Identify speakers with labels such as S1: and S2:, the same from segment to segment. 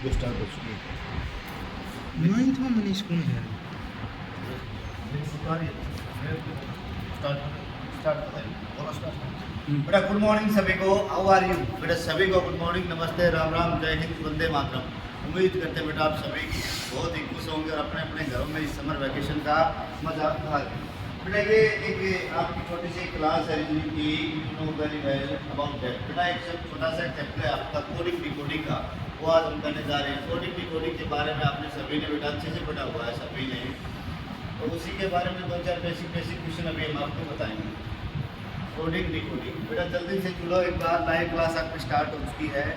S1: वो स्टार्ट हो चुकी है।
S2: नाइन्थ में मनीष कौन है?
S1: बेटा गुड मॉर्निंग सभी को, हाउ आर यू? बेटा सभी को गुड मॉर्निंग, नमस्ते, राम राम, जय हिंद, वंदे मातरम। उम्मीद करते हैं बेटा आप सभी बहुत ही खुश होंगे और अपने अपने घरों में इस समर वैकेशन का मजा उठा रहे हैं। बेटा ये एक आपकी छोटी सी क्लास है रीजनिंग की, you know very well about that. बेटा एक छोटा सा चैप्टर है आपका कोडिंग डिकोडिंग का, वो आज हम करने जा रहे हैं। कोडिंग डिकोडिंग के बारे में आपने सभी ने बेटा अच्छे से पढ़ा हुआ है सभी ने, तो उसी के बारे में दो चार बेसिक क्वेश्चन अभी हम आपको बताएंगे। कोडिंग डिकोडिंग बेटा जल्दी से जुड़ो, एक बार लाइव क्लास आपकी स्टार्ट हो चुकी है।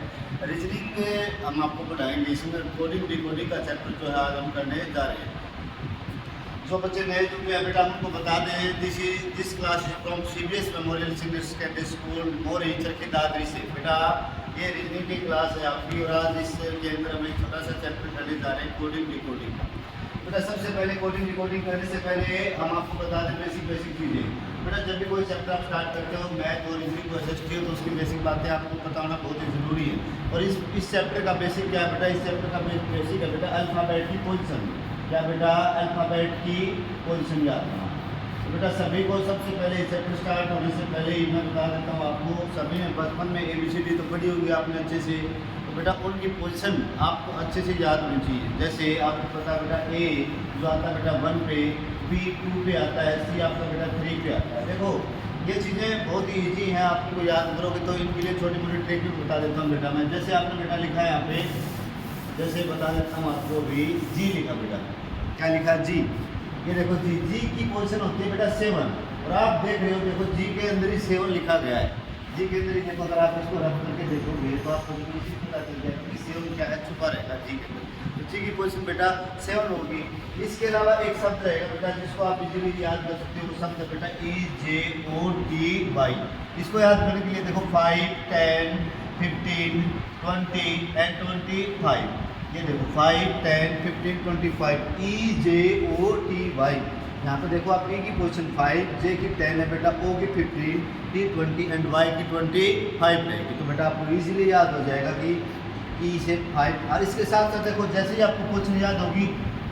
S1: रीजनिंग हम आपको पढ़ाएंगे, इसमें कोडिंग डिकोडिंग का चैप्टर जो है आज हम करने जा रहे हैं। जो बच्चे नए जुड़े हैं बेटा हमको बता दें, this class is from CBS memorial senior secondary school Mori Charkhi Dadri से। बेटा ये रीजनिंग की क्लास है आपकी और आज इसके अंदर हम एक छोटा सा चैप्टर करने जा रहे हैं कोडिंग डिकोडिंग का। बेटा सबसे पहले कोडिंग डिकोडिंग करने से पहले हम आपको बता दें बेसिक चीज़ें। बेटा जब भी कोई चैप्टर आप स्टार्ट करते हो, मैथ और रीजनिंग को SST हो, तो उसकी बेसिक बातें आपको बताना बहुत ही ज़रूरी है। और इस चैप्टर का बेसिक क्या है बेटा? इस चैप्टर का बेसिक है बेटा अल्फ़ाबेट की पोजीशन। क्या बेटा? अल्फ़ाबेट की पोजीशन याद रखना। तो बेटा सभी को सबसे पहले चैप्टर स्टार्ट होने से पहले ही मैं बता देता हूँ आपको, सभी ने बचपन में ABCD तो पढ़ी होगी आपने अच्छे से, तो बेटा उनकी पोजीशन आपको अच्छे से याद होनी चाहिए। जैसे आपको पता बेटा A जो आता है बेटा 1 पे, B 2 पे आता है, C आपका बेटा 3 पे आता है। देखो ये चीज़ें बहुत ही ईजी हैं, आपको याद करोगे तो इनके लिए छोटी मोटी ट्रिक भी बता देता हूँ बेटा मैं। जैसे आपने बेटा लिखा है यहाँ पे, जैसे बता देता हूँ आपको भी, G लिखा बेटा, क्या लिखा? G। ये देखो G की पोजीशन होती है बेटा 7, और आप देख रहे हो देखो G के अंदर ही 7 लिखा गया है। G के अंदर ही देखो, अगर आप इसको रख करके देखोगे तो आपको पता चल जाएगा कि 7 क्या है, छुपा रहेगा G के अंदर। तो G की पोजीशन बेटा 7 होगी। इसके अलावा एक शब्द रहेगा बेटा जिसको आप इजीली याद कर सकते हो, वो शब्द है बेटा EJOTY। इसको याद करने के लिए देखो 5, 10, 15, 20 एंड 25। ये देखो 5, 10, 15, 25 EJOTY। यहाँ पे देखो आप E की पोजीशन 5, J की 10 है बेटा, O की 15, T 20 एंड Y की 25 रहेगी। तो बेटा आपको इजीली याद हो जाएगा कि E से 5। और इसके साथ साथ देखो जैसे ही आपको पोजीशन याद होगी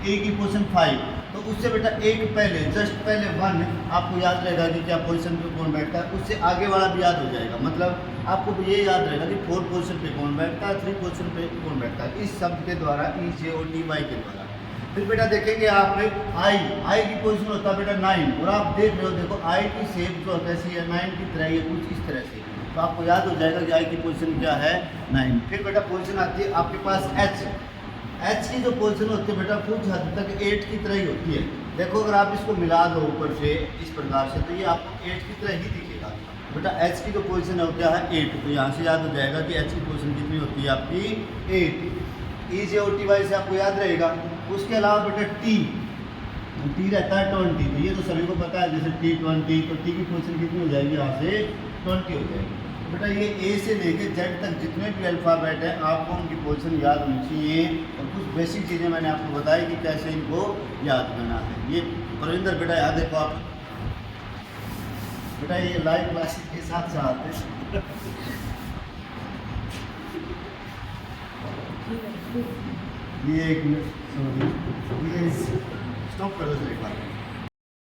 S1: A की पोजीशन 5, तो उससे बेटा एक पहले जस्ट पहले 1 आपको याद रहेगा कि क्या पोजीशन पे कौन बैठता है, उससे आगे वाला भी याद हो जाएगा। मतलब आपको ये याद रहेगा कि 4 पोजीशन पे कौन बैठता है, 3 पोजीशन पे कौन बैठता है, इस शब्द के द्वारा EJOTY के द्वारा। फिर बेटा देखेंगे आप I की पोजीशन होता है बेटा 9, और आप देख रहे हो देखो I की शेप जो कैसी है 9 की तरह है, कुछ इस तरह से, तो आपको याद हो जाएगा कि I की पोजीशन क्या है 9। फिर बेटा पोजीशन आती है आपके पास H की जो पोजीशन होती है बेटा कुछ हद तक 8 की तरह ही होती है। देखो अगर आप इसको मिला दो ऊपर से इस प्रकार से, तो ये आपको 8 की तरह ही दिखेगा। बेटा H की जो पोजीशन है वो क्या है 8, तो यहाँ से याद हो जाएगा कि H की पोजीशन कितनी होती है आपकी 8। EJOTY से आपको याद रहेगा। उसके अलावा बेटा T रहता है 20, तो ये तो सभी को पता है, जैसे T20, तो T की पोजीशन कितनी हो जाएगी यहाँ से 20 हो जाएगी। तो बेटा ये A से लेके Z तक जितने भी अल्फ़ाबेट हैं आपको उनकी पोजीशन याद होनी चाहिए, और कुछ बेसिक चीज़ें मैंने आपको बताई कि कैसे इनको याद करना है। ये प्रविंदर बेटा याद देखो आप बेटा, ये लाइव क्लासेस के साथ साथ ये एक मिनट, सॉरी, ये स्टॉप कर दो एक बार।